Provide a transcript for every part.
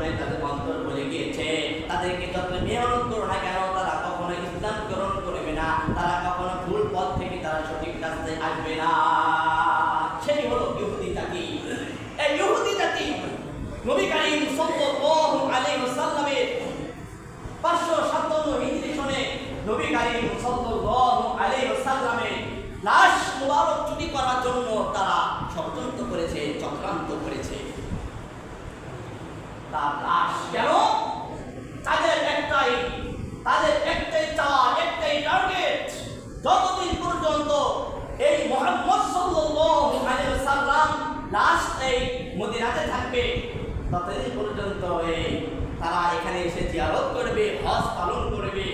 কারণে তাদের অন্তর বলে গিয়েছে, তাদেরকে যত মেহনত করো না কেন তারা কখনো ইসলাম গ্রহণ করবে না, তারা কখনো ভুল পথ থেকে তারা সঠিক রাস্তায় আসবে না। সেই হলো ইহুদি জাতি। এই ইহুদি জাতি নবী করিম সাল্লাল্লাহু আলাইহি ওয়াসাল্লামের 557 হিজরি সনে নবী করিম সাল্লাল্লাহু আলাইহি ওয়াসাল্লামের লাশ মুবারক চুরি করার জন্য তারা ষড়যন্ত্র করেছে, চক্রান্ত করেছে। তার লাশ কেন? তাদের একটাই টার্গেট, যতদিন পর্যন্ত এই মুহাম্মদ সাল্লাল্লাহু আলাইহি ওয়াসাল্লাম লাশ এই মদিনাতে থাকবে ততদিন পর্যন্ত তারা এখানে এসে জিয়ারত করবে, হজ পালন করবে।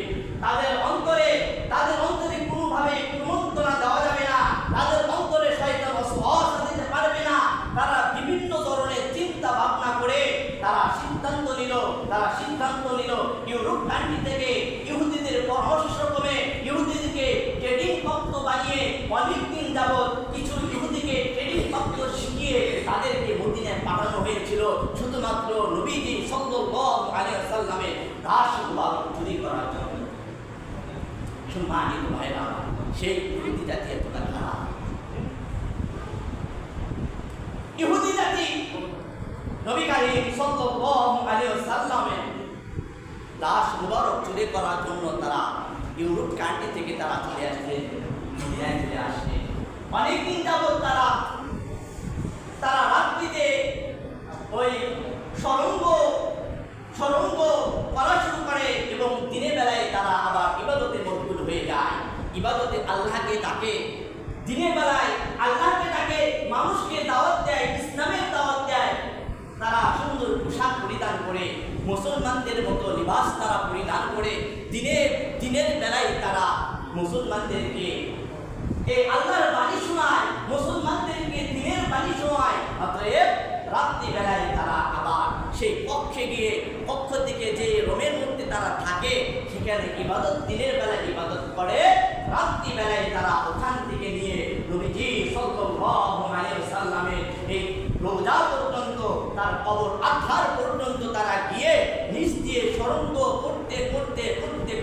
তাদের অন্তরে কোনোভাবে কুমন্ত্রণা দেওয়া যাবে না, তাদের অন্তরে শয়তান ওয়াসওয়াস দিতে পারবে না। তারা বিভিন্ন ধরনের চিন্তা ভাবনা করে তারা সিদ্ধান্ত নিল ইউরোপ কান্ট্রি থেকে ইহুদিদের পরামর্শক্রমে ইহুদিদেরকে ট্রেডিং পক্ষ বানিয়ে অনেকদিন যাবৎ কিছু ইহুদিকে ট্রেডিং পক্ষ শিখিয়ে তাদেরকে মদিনায় পাঠানো হয়েছিল শুধুমাত্র নবীজি সাল্লাল্লাহু আলাইহি ওয়াসাল্লামের লাশ মুবারক চুরি করার জন্য। সম্মানিত ভাইরা, সেই ইহুদি জাতি এতটা খারাপ। ইহুদি জাতি নবী করিম সাল্লাল্লাহু আলাইহি ওয়াসাল্লামের লাশ মুবারক চুরি করার জন্য তারা ইউরোপ কান্ট্রি থেকে তারা চলে আসছে, মদিনায় চলে আসছে। অনেকদিন যাবৎ তারা রাত্রিতে ওই সরঙ্গ করা শুরু করে এবং দিনের বেলায় তারা আবার ইবাদতে মশগুল হয়ে যায়। ইবাদতে আল্লাহকে ডাকে, দিনের বেলায় আল্লাহকে ডাকে, মানুষকে দাওয়াত দেয়, ইসলামের দাওয়াত দেয়। তারা সুন্দর পোশাক পরিধান করে, মুসলমানদের মতো লিবাস তারা পরিধান করে দিনের বেলায় তারা মুসলমানদেরকে এই আল্লাহর বাণী শোনায়, মুসলমানদেরকে দিনের বাণী শোনায়। অতএব রাত্রি বেলায় তারা আবার সেই পক্ষ থেকে যে রোমের মধ্যে তারা থাকে সেখানে দিনের বেলায় ইবাদত করে, রাত্রি বেলায় তারা ওখান থেকে নিয়ে নবীজি সাল্লাল্লাহু আলাইহি ওয়াসাল্লামের এই রওজা পর্যন্ত, তার কবর আধার পর্যন্ত তারা গিয়ে নিচ দিয়ে সরঙ্গ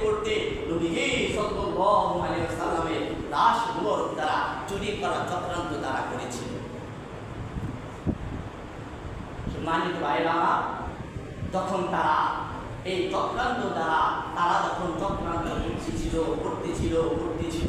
করতে নবীজি সাল্লাল্লাহু আলাইহি ওয়াসাল্লামের লাশ মুবারক তারা চুরি করার চক্রান্ত তারা করেছিল। সম্মানিত ভাইরা, যখন তারা এই চক্রান্ত তারা যখন চক্রান্ত করতেছিল,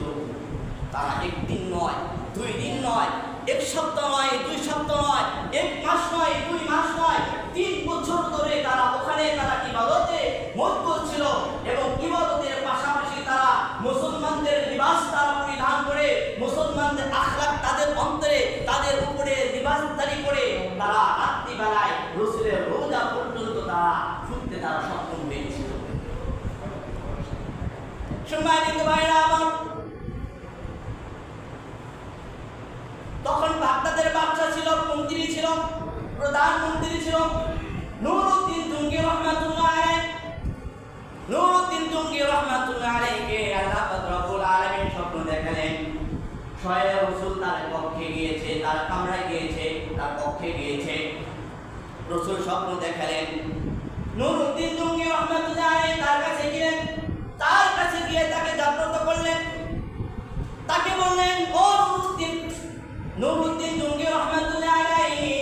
তারা একদিন নয়, 2 দিন নয়, 1 সপ্তাহ নয়, 2 সপ্তাহ নয়, 1 মাস নয়, 2 মাস নয়, 3 বছর ধরে তারা ওখানে তারা ইবাদতে মশগুল ছিল এবং ইবাদতের পাশাপাশি তারা মুসলমানদের লিবাস তারা পরিধান করে, মুসলমানদের আখলাক তাদের অন্তরে, তাদের উপরে লিবাসদারি করে তারা রাত্রি বেলায় রাসূলের রওজা পর্যন্ত তারা শুনতে তারা সক্ষম হয়েছিল। সম্মানিত ভাইরা আমার, তখন বাগদাদের বাদশা ছিল, মন্ত্রী ছিল, প্রধানমন্ত্রী ছিল নুরউদ্দিন জঙ্গি রহমাতুল্লাহ আলাইহি। আল্লাহ পাক রব্বুল আলামিন স্বপ্ন দেখালেন, স্বয়ং রাসূল তার কক্ষে গিয়েছে, তার কামরায় গিয়েছে, তার কক্ষে গিয়েছে। রাসূল স্বপ্ন দেখালেন, নুরউদ্দিন জঙ্গি রহমাতুল্লাহ আলাইহি তার কাছে গিয়ে তাকে জাগ্রত করলেন। তাকে বললেন, ও নুরউদ্দিন জঙ্গি রহমাতুল্লাহ আলাইহি,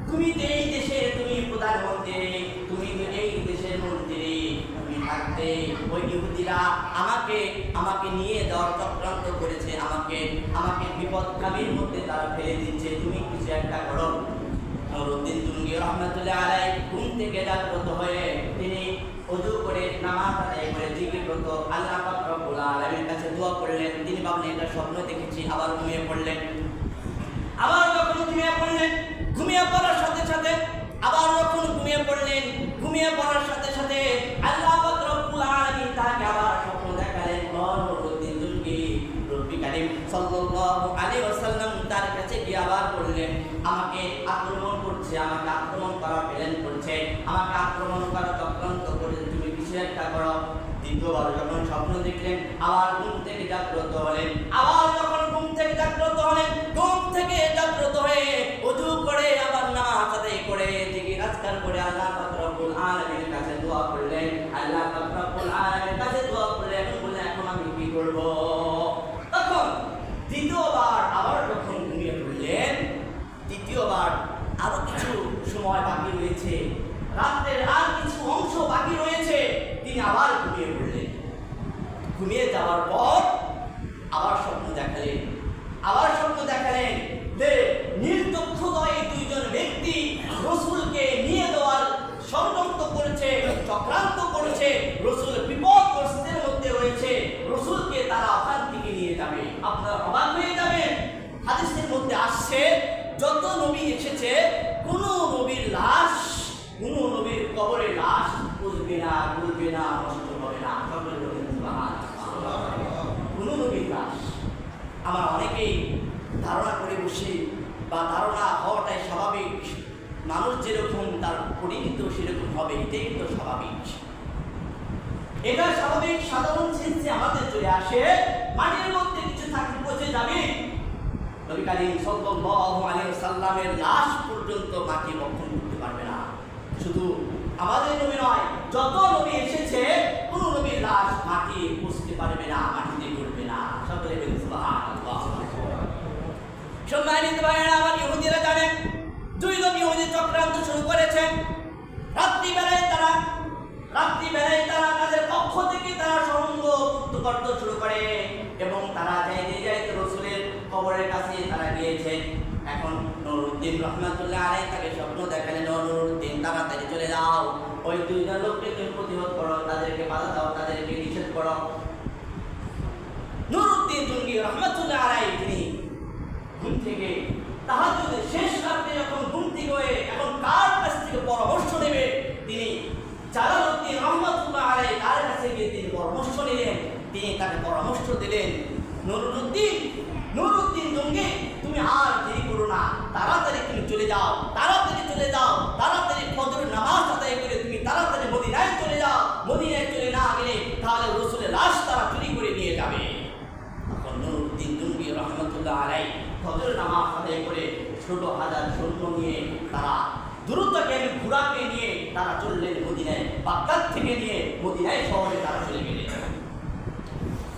তুমি তো এই দেশের প্রধানমন্ত্রী, তুমি তো এই দেশের মন্ত্রী, তুমি থাকতে ওই ইহুদিরা আমাকে নিয়ে যাওয়ার চক্রান্ত করেছে, আমাকে বিপদগামীর মধ্যে তারা ফেলে দিচ্ছে, তুমি কিছু একটা করো। নুরউদ্দিন জঙ্গি রহমাতুল্লাহ আলাইহি ঘুম থেকে জাগ্রত হয়ে তিনি ওযু করে নামাজ আদায় করে জিকির করত, আল্লাহ পাক রব্বুল আলামিনের কাছে দোয়া করলেন। তিনি ভাবলেন এটা স্বপ্ন দেখেছি, আবার ঘুমিয়ে পড়লেন। আবার যখন ঘুমিয়ে পড়ার সাথে সাথে আল্লাহ পাক রব্বুল আলামিন তাকে আবার স্বপ্ন দেখালেন। নুরউদ্দিন জঙ্গি নবী করিম সাল্লাল্লাহু আলাইহি ওয়াসাল্লাম তার কাছে গিয়ে আবার বললেন, আমাকে আক্রমণ করছে, আমাকে আক্রমণ করার প্ল্যান করছে, আমাকে আক্রমণ করার চক্রান্ত করে, তুমি কিছু একটা করো। দ্বিতীয়বার যখন স্বপ্ন দেখলেন, আবার ঘুম থেকে জাগ্রত হলেন। ঘুম থেকে জাগ্রত হয়ে ওযু করে আবার নামাজ আদায় করে জিকির আজকার করে আল্লাহ পাক রব্বুল তিনি আবার ঘুমিয়ে পড়লেন। ঘুমিয়ে যাওয়ার পর আবার স্বপ্ন দেখালেন যে নির্দক্ষদয় দুইজন ব্যক্তি রসুলকে নিয়ে দেওয়ার ষড়যন্ত্র করেছে, চক্রান্ত করেছে, রসুল বিপদগ্রস্তের মধ্যে রয়েছে, রসুলকে তারা ওখান থেকে নিয়ে যাবে। আপনারা অবাক হয়ে যাবেন, হাদিসের মধ্যে আসছে যত নবী এসেছে কোন নবীর লাশ, কোন নবীর কবরের লাশ বুঝবে না, গুলবে না, নষ্ট হবে না। কোন নবীর লাশ আমরা অনেকেই ধারণা করে বসি, বা ধারণা হওয়াটাই স্বাভাবিক। মানুষ যেরকম তার পরিণত সেরকম হবে, এটাই তো স্বাভাবিক। এটা স্বাভাবিক সাধারণ সেন্সে আমাদের চলে আসে। মাটির মধ্যে কিছু থাকলে পচে যাবে। নবী করিম সাল্লাল্লাহু আলাইহি ওয়াসাল্লামের লাশ পর্যন্ত মাটি বক্ষণ করতে পারবে না। শুধু আমাদের নবী নয়, যত নবী এসেছে কোন নবীর লাশ মাটি পচতে পারবে না, মাটিতে গড়বে না। সকলে বলেন সুবহানাল্লাহ। সম্মানিত ভাইয়েরা, আমার ইহুদিরা জানেন দুইজন ইহুদি চক্রান্ত শুরু করেছেন। রাত্রিবেলায় তারা তাদের পক্ষ থেকে তারা সঙ্গ করতে শুরু করে এবং তারা যাইতে রসুলের কবরের কাছে তারা গিয়েছে। এখন নুরউদ্দিন রহমাতুল্লাহ আলাইহি তাকে স্বপ্ন দেখালেন, নুরউদ্দিন তাড়াতাড়ি চলে যাও, ওই দুইজন লোককে তুমি প্রতিহত করো, তাদেরকে বাধা দাও, তাদেরকে নিষেধ করো। নুরউদ্দিন জঙ্গি রহমাতুল্লাহ আলাইহি তিনি ঘুম থেকে তাহাজ্জুদের শেষ রাতে যখন ঘুম থেকে হয়ে এখন কার কাছ থেকে পরামর্শ নেবে, তিনি জালালউদ্দিন রহমাতুল্লাহ আলাইহি তার কাছে গিয়ে তিনি পরামর্শ নিলেন। তিনি তাকে পরামর্শ দিলেন, নুরউদ্দিন জঙ্গি, তুমি আর দেরি করো না, তাড়াতাড়ি তুমি চলে যাও, তাড়াতাড়ি ফজরের নামাজ আদায় করে তুমি তাড়াতাড়ি মদিনায় চলে যাও। মদিনায় চলে না গেলে তাহলে রসুলের লাশ তারা চুরি করে নিয়ে যাবে। তখন নুরউদ্দিন জঙ্গি রহমাতুল্লাহ আলাইহি ফজরের নামাজ আদায় করে ১৬,০০০ সৈন্য নিয়ে তারা দ্রুতকে ঘোড়াকে নিয়ে তারা চললেন মদিনায়। বাগদাদ থেকে নিয়ে মদিনায় শহরে তারা চলে গেলেন।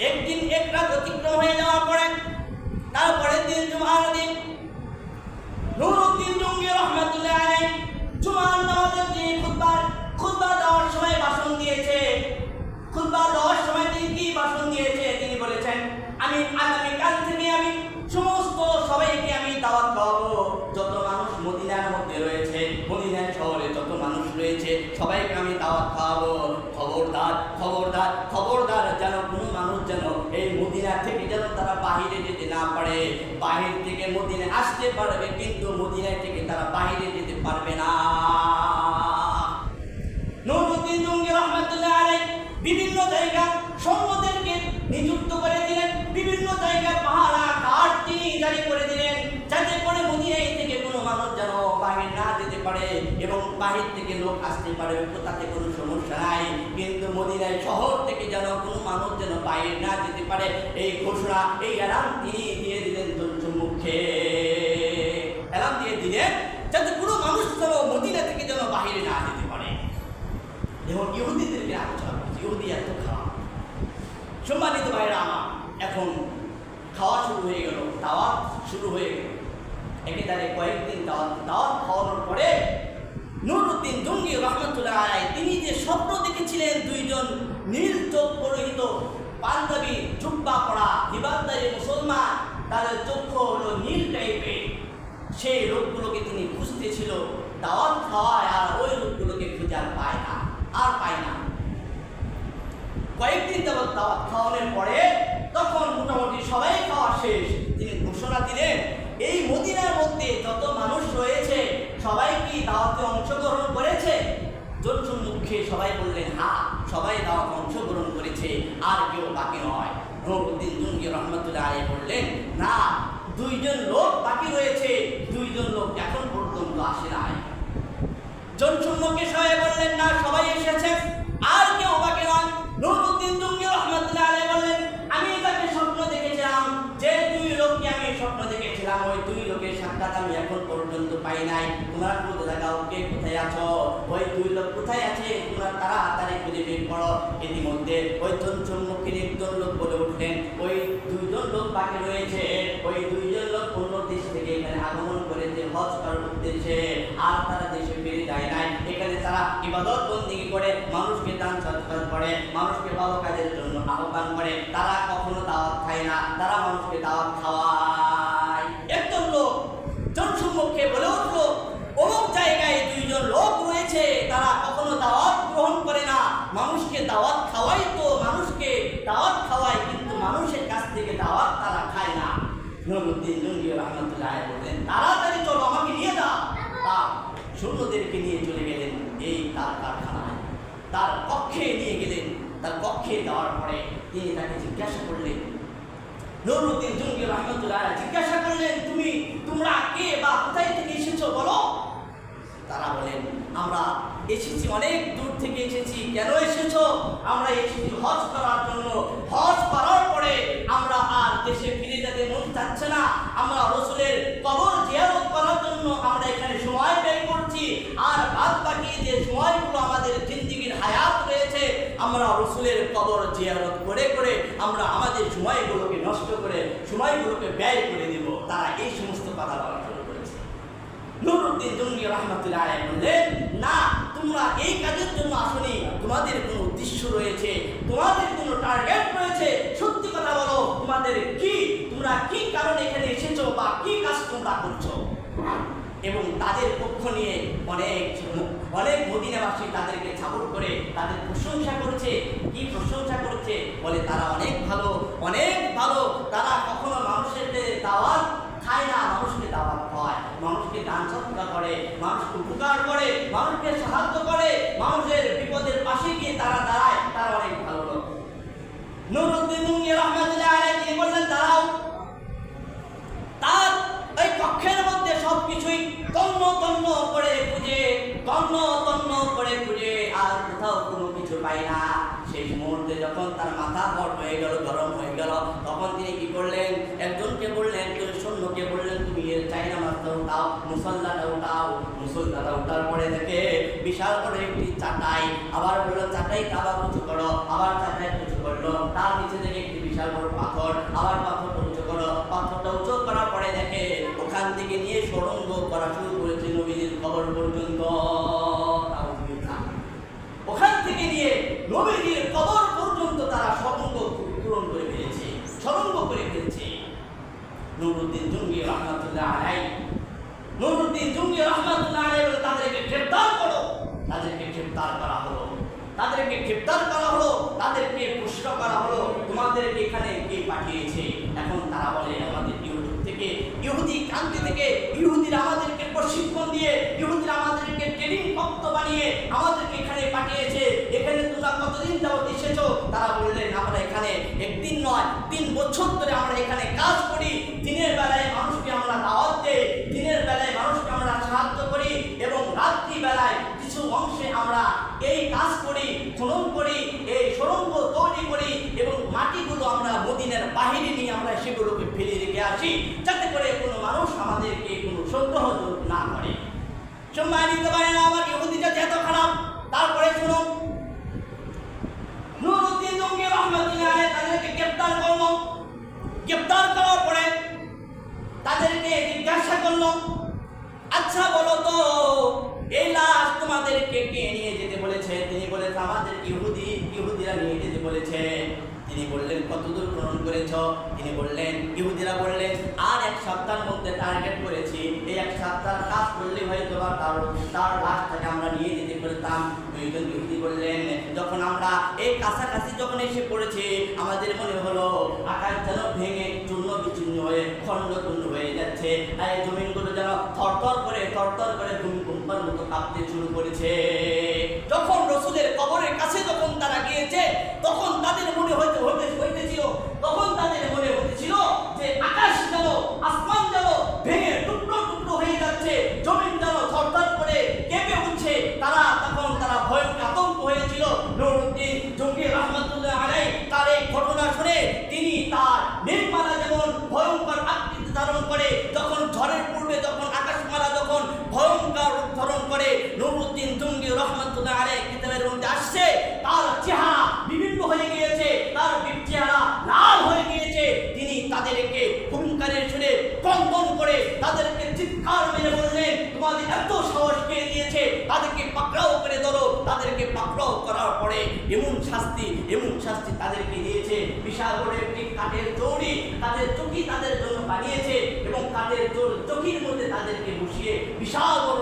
একদিন এক রাত অতিক্রম হয়ে যাওয়ার পরে তারপরের দিন জুমার দিন নুরউদ্দিন জঙ্গি রহমাতুল্লাহ আলাইহি জুমার নামাজের দিন খুতবা দেওয়ার সময় ভাষণ দিয়েছে। খুতবা দেওয়ার সময় তিনি কি ভাষণ দিয়েছে? তিনি বলেছেন, আমি আগামীকাল থেকে আমি সমস্ত সবাইকে আমি দাওয়াত খাওয়াবো। যত মানুষ মদিনার মধ্যে রয়েছে, মদিনার শহরে যত মানুষ রয়েছে সবাইকে আমি দাওয়াত খাওয়াবো। খবরদার যেন কোনো মানুষ যেন এই মদিনা থেকে যেন তারা বাহিরে যেতে না পারে। বাহির থেকে মদিনায় আসতে পারবে কিন্তু মদিনা থেকে তারা বাহিরে যেতে পারবে না। নুরউদ্দিন জঙ্গি রহমাতুল্লাহ আলাইহি বিভিন্ন জায়গা সৈন্যদেরকে নিযুক্ত করে দিলেন, বিভিন্ন জায়গায় পাহারা ঘাট তিনি জারি করে দিলেন, যাতে করে মদিনায় থেকে কোনো মানুষ যেন বাহির না যেতে পারে এবং বাহির থেকে লোক আসতে পারে, তাতে কোনো সমস্যা নাই, কিন্তু মদিনায় শহর থেকে যেন কোনো মানুষ যেন বাহির না যেতে পারে এই ঘোষণা, এই এলান তিনি দিয়ে দিলেন জনসম্মুখে। এলান দিয়ে দিলেন যাতে কোনো মানুষ যেন মদিনা থেকে যেন বাহিরে না যেতে পারে। এবং ইহুদিদেরকে আলোচনা করছে, ইহুদি এত খাওয়া। সম্মানিত ভাইরা আমার, এখন খাওয়া শুরু হয়ে গেল, দাওয়াত শুরু হয়ে গেল। একেবারে কয়েকদিন দাওয়াত খাওয়ানোর পরে নুরউদ্দিন জঙ্গি রহমাতুল্লাহ আলাইহি তিনি যে স্বপ্ন দেখেছিলেন দুইজন নীল চোখ পরিহিত পাঞ্জাবি জুব্বা পরা হিবাদারি মুসলমান, তাদের চক্ষু হলো নীল টাইপের, সেই লোকগুলোকে তিনি খুঁজতেছিল দাওয়াত খাওয়ায়, আর ওই লোকগুলোকে খুঁজে আর পায় না। কয়েকদিন দাওয়াত খাওয়ানোর পরে তখন মোটামুটি সবাই খাওয়া শেষ, তিনি ঘোষণা দিলেন এই মদিনার মধ্যে যত মানুষ রয়েছে সবাই কি দাওয়াতে অংশগ্রহণ করেছে? জনসম্মুখে সবাই বললেন হ্যাঁ, সবাই দাওয়াতে অংশগ্রহণ করেছে, আর কেউ বাকি নয়। নুরউদ্দিন জঙ্গি রহমাতুল্লাহ আলাইহি বললেন না, দুইজন লোক বাকি রয়েছে, দুইজন লোক এখন পর্যন্ত আসে নাই। জনসম্মুখে সবাই বললেন না, সবাই এসেছে, আর কেউ বাকি নয়। নুরউদ্দিন জঙ্গি রহমাতুল্লাহ আলাইহি বললেন আমি তাকে স্বপ্ন দেখেছিলাম, যে দুই লোককে আমি স্বপ্ন দেখেছিলাম ওই দুই লোকের সাক্ষাৎ আমি এখন পর্যন্ত পাই নাই। তোমরা খুঁজে লাগাও, কে কোথায় আছো, ওই দুই লোক কোথায় আছে, তোমরা তাড়াতাড়ি খুঁজে বের করো। ইতিমধ্যে ওই জনসম্মুখীন একজন লোক বলে উঠলেন ওই দুইজন লোক বাকি রয়েছে, ওই দুইজন লোক অন্য দেশ থেকে এখানে আগমন করেছে হজ করার উদ্দেশ্যে, আর তারা দেশে ফিরে যায় নাই, এখানে তারা তারা ইবাদত বন্দেগী করে, মানুষকে দান সৎকার করে, মানুষকে ভালো কাজের জন্য আহ্বান করে। তারা কখনো দাওয়াত খায় না, তারা মানুষকে দাওয়াত খাওয়ায়। একজন লোক জনসম্মুখে বলে উঠল, অমুক জায়গায় দুইজন লোক রয়েছে, তারা কখনো দাওয়াত গ্রহণ করে না, মানুষকে দাওয়াত খাওয়াই তো, মানুষকে দাওয়াত খাওয়ায়, কিন্তু মানুষের কাছ থেকে দাওয়াত তারা খায় না। নুরউদ্দিন জঙ্গি রহমতুল্লাহ বললেন, তাড়াতাড়ি চলো, আমাকে নিয়ে যাও। তার সৈন্যদেরকে নিয়ে চলে গেলেন এই তার কারখানায়, তার কক্ষে নিয়ে গেলেন। তার কক্ষে যাওয়ার পরে তিনি তাকে জিজ্ঞাসা করলেন, নুরউদ্দিন জঙ্গি রহমতুল্লাহ জিজ্ঞাসা করলেন, তোমরা কে বা কোথায় থেকে এসেছো বলো। তারা বলেন, আমরা এসেছি, অনেক দূর থেকে এসেছি। কেন এসেছো? আমরা এসেছি হজ করার জন্য। হজ করার পরে আমরা আর দেশে ফিরে যেতে মন চাচ্ছে না, আমরা রাসূলের কবর জিয়ারত করার জন্য আমরা এখানে সময় ব্যয় করছি। আর বাদ বাকি যে সময়গুলো আমাদের জিন্দেগির হায়াত রয়েছে, আমরা রাসূলের কবর জিয়ারত করে করে আমরা আমাদের সময়গুলোকে নষ্ট করে, সময়গুলোকে ব্যয় করে দেব। তারা এই সমস্ত কথা বলা শুরু করেছে। নুরউদ্দিন জঙ্গি রহমতুল্লাহ আলাইহি বললেন, না, তোমরা এই কাজের জন্য আসনি, তোমাদের কোনো উদ্দেশ্য রয়েছে, তোমাদের কোনো টার্গেট রয়েছে। সত্যি কথা বলো, তোমরা কি কারণে এখানে এসেছো বা কি কাজ তোমরা করছো। এবং তাদের পক্ষ নিয়ে অনেক মদিনাবাসী তাদেরকে সাপোর্ট করে, তাদের প্রশংসা করছে। কি প্রশংসা করছে? বলে তারা অনেক ভালো, অনেক ভালো। তারা কখনো মানুষের দাওয়াত খায় না, মানুষকে দাওয়াত খাওয়ায়, মানুষকে দান সৎকার করে, মানুষকে উপকার করে, মানুষকে সাহায্য করে, মানুষের বিপদের পাশে গিয়ে তারা দাঁড়ায়। তারা অনেক ভালো লোক। নুরউদ্দিন জঙ্গি রহমতুল্লাহ আলাইহি তিনি বললেন, দাঁড়াও। তার এই কক্ষের মধ্যে সবকিছুই তন্ন তন্ন করে খুঁজে, আর কোথাও কোনো কিছু পাই না। শেষ মুহূর্তে যখন তার মাথা হট হয়ে গেল, গরম হয়ে গেল, তখন তিনি কি করলেন? একজনকে বললেন, সৈন্যকে বললেন, তুমি এর চাইনা মাছটা উঠাও, মুসল্লাটা উঠাও। মুসল্লাটা উঠার পরে দেখে বিশাল করে একটি চাটাই, আবার বললো চাটাইটা আবার উঁচু করো, আবার চাটাই উঁচু করলো। তার নিচে দেখে একটি বিশাল বড় পাথর, আবার পাথরটা উঁচু করো। পাথরটা উঁচু করার পরে দেখে ওখান থেকে নিয়ে সুড়ঙ্গ করা শুরু করেছে নবীজির কবর পর্যন্ত। ওখান থেকে নিয়ে নবীজির কবর পর্যন্ত তারা সুড়ঙ্গ পূরণ করে ফেলেছে, সুড়ঙ্গ করে ফেলেছে। নুরউদ্দিন জঙ্গি রহমতুল্লাহ আলাইহি, নুরউদ্দিন জঙ্গি রহমতুল্লাহ আলাইহি বলে, তাদেরকে গ্রেফতার করো। তাদেরকে গ্রেফতার করা হলো, তাদেরকে গ্রেফতার করা হলো, তাদেরকে প্রশ্ন করা হলো, তোমাদেরকে এখানে কে পাঠিয়েছে? এখন তারা বলে, আমাদের ইহুদি কান্তি থেকে ইহুদিরা আমাদেরকে প্রশিক্ষণ দিয়ে, ইহুদিরা আমাদেরকে ট্রেনিং প্রাপ্ত বানিয়ে আমাদেরকে এখানে পাঠিয়েছে। এখানে তোমরা কতদিন যাবত এসেছো? তারা বললেন, আমরা এখানে একদিন নয় 3 বছর ধরে আমরা এখানে কাজ করি। দিনের বেলায় মানুষকে আমরা দাওয়াত দেই, দিনের বেলায় মানুষকে আমরা সাহায্য করি, এবং রাত্রি বেলায় কিছু অংশে আমরা এই কাজ করি, খনন করি, এই সুড়ঙ্গ তৈরি করি, এবং মাটিগুলো আমরা মদিনার বাহিরে নিয়ে আমরা সেগুলোকে ফেলে রেখে আসি, যাতে করে কোনো মানুষ আমাদেরকে কোনো সন্দেহ না করে। সম্মানিত ভাইরা আমার, ইহুদি জাতি এত খারাপ। তারপরে শুনুন, নুরউদ্দিন জঙ্গি রহমতুল্লাহ আলাইহি তাদেরকে গ্রেফতার করলো। গ্রেফতার করার পরে তাদেরকে জিজ্ঞাসা করলো, আচ্ছা বলো তো, এই লাশ তোমাদেরকে কে নিয়ে যেতে বলেছে? তিনি বলেছেন, আমাদের ইহুদিরা নিয়ে যেতে বলেছে। তিনি বললেন, কতদূর খনন করেছ? তিনি বললেন, ইহুদিরা বললেন, আর 1 সপ্তাহের মধ্যে টার্গেট করেছি, এই 1 সপ্তাহ কাজ করলে হয়তো বা তার লাশটাকে আমরা নিয়ে যেতে পারতাম। দুইজন ইহুদি বললেন, যখন আমরা এই কাছাকাছি যখন এসে পড়েছি, আমাদের মনে হলো আকাশ যেন ভেঙে চূর্ণ বিচূর্ণ হয়ে খণ্ড হয়ে যাচ্ছে, আর এই জমিনগুলো যেন থরথর করে ভূমিকম্পের মতো কাঁপতে শুরু করেছে। যখন রাসূলের কবরের কাছে যখন তারা গিয়েছে, তখন তাদের মনে হইতেছিল, যে আকাশ যেন, আসমান যেন ভেঙে টুকরো টুকরো হয়ে যাচ্ছে, জমিন যেন থরথর করে কেঁপে উঠছে। তারা ভয়ঙ্কর আতঙ্ক হয়েছিল। নুরউদ্দিন জঙ্গি রহমতুল্লাহ আলাইহি তার এই ঘটনা শুনে তিনি তার মেঘমালা যেমন ভয়ঙ্কর আকৃতি ধারণ করে, যখন ঝড়ের পূর্বে যখন আকাশমালা যখন ভয়ঙ্কর রূপ ধারণ করে, নুরউদ্দিন জঙ্গি রহমতুল্লাহ আলাইহি কিতাবের মধ্যে আসছে, তার চেহারা বিভিন্ন হয়ে গিয়েছে, তার চেহারা লাল হয়ে গিয়েছে। তিনি তাদেরকে হুঙ্কারের শুনে কন্দন করে তাদেরকে চিৎকার মেরে বললেন, তোমাদের এত সাহস কে দিয়েছে? দিয়েছে, তাদেরকে পাকড়াও করে ধরো। তাদেরকে পাকড়াও করার পরে এমন শাস্তি তাদেরকে দিয়েছে। বিশাল বড় একটি কাঠের চৌড়ি, কাঠের চকি তাদের জন্য বানিয়েছে এবং কাঠের চকির মধ্যে তাদেরকে বসিয়ে বিশাল বড়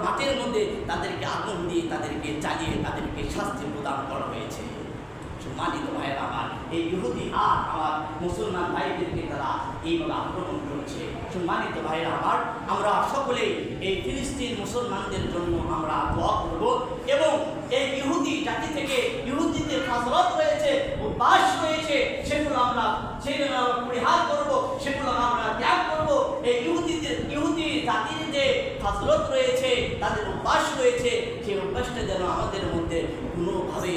মাঠের মধ্যে তাদেরকে আগুন দিয়ে তাদেরকে জ্বালিয়ে তাদেরকে শাস্তি প্রদান করা হয়েছে। সম্মানিত ভাইয়েরা আমার, এই ইহুদি আর আমার মুসলমান ভাইদেরকে তারা এইভাবে আক্রমণ করেছে। সম্মানিত ভাইয়েরা আমার, আমরা সকলেই এই ফিলিস্তিন মুসলমানদের জন্য আমরা দোয়া করব এবং এই ইহুদি জাতি থেকে ইহুদিদের ফাসলত রয়েছে, অভ্যাস রয়েছে, সেগুলো আমরা পরিহার করব, সেগুলো আমরা ত্যাগ করব। এই ইহুদি জাতির যে ফাসলত রয়েছে, তাদের অভ্যাস রয়েছে, সেই অভ্যাসটা যেন আমাদের মধ্যে কোনোভাবে